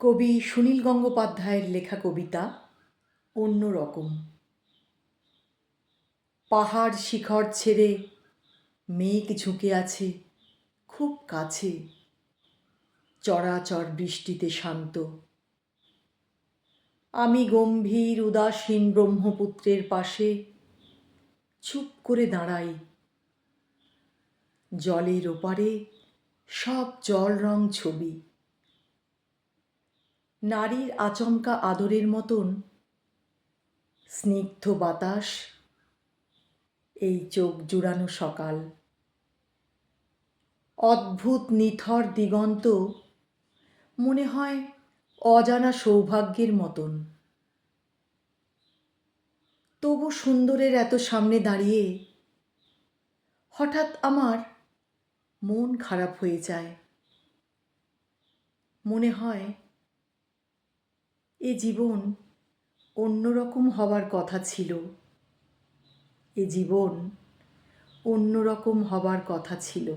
কবি সুনীল গঙ্গোপাধ্যায়ের লেখা কবিতা অন্যরকম। পাহাড় শিখর ছেড়ে মেঘ ঝুঁকে আছে খুব কাছে, চরাচর বৃষ্টিতে শান্ত। আমি গম্ভীর উদাসীন ব্রহ্মপুত্রের পাশে চুপ করে দাঁড়াই। জলের ওপারে সব জল রং ছবি। নারীর আচমকা আদরের মতন স্নিগ্ধ বাতাস এই চোখ জুড়ানো সকাল। অদ্ভুত নিথর দিগন্ত মনে হয় অজানা সৌভাগ্যের মতন। তবু সুন্দরের এত সামনে দাঁড়িয়ে হঠাৎ আমার মন খারাপ হয়ে যায়। মনে হয় এ জীবন অন্যরকম হবার কথা ছিল। এ জীবন অন্যরকম হবার কথা ছিল।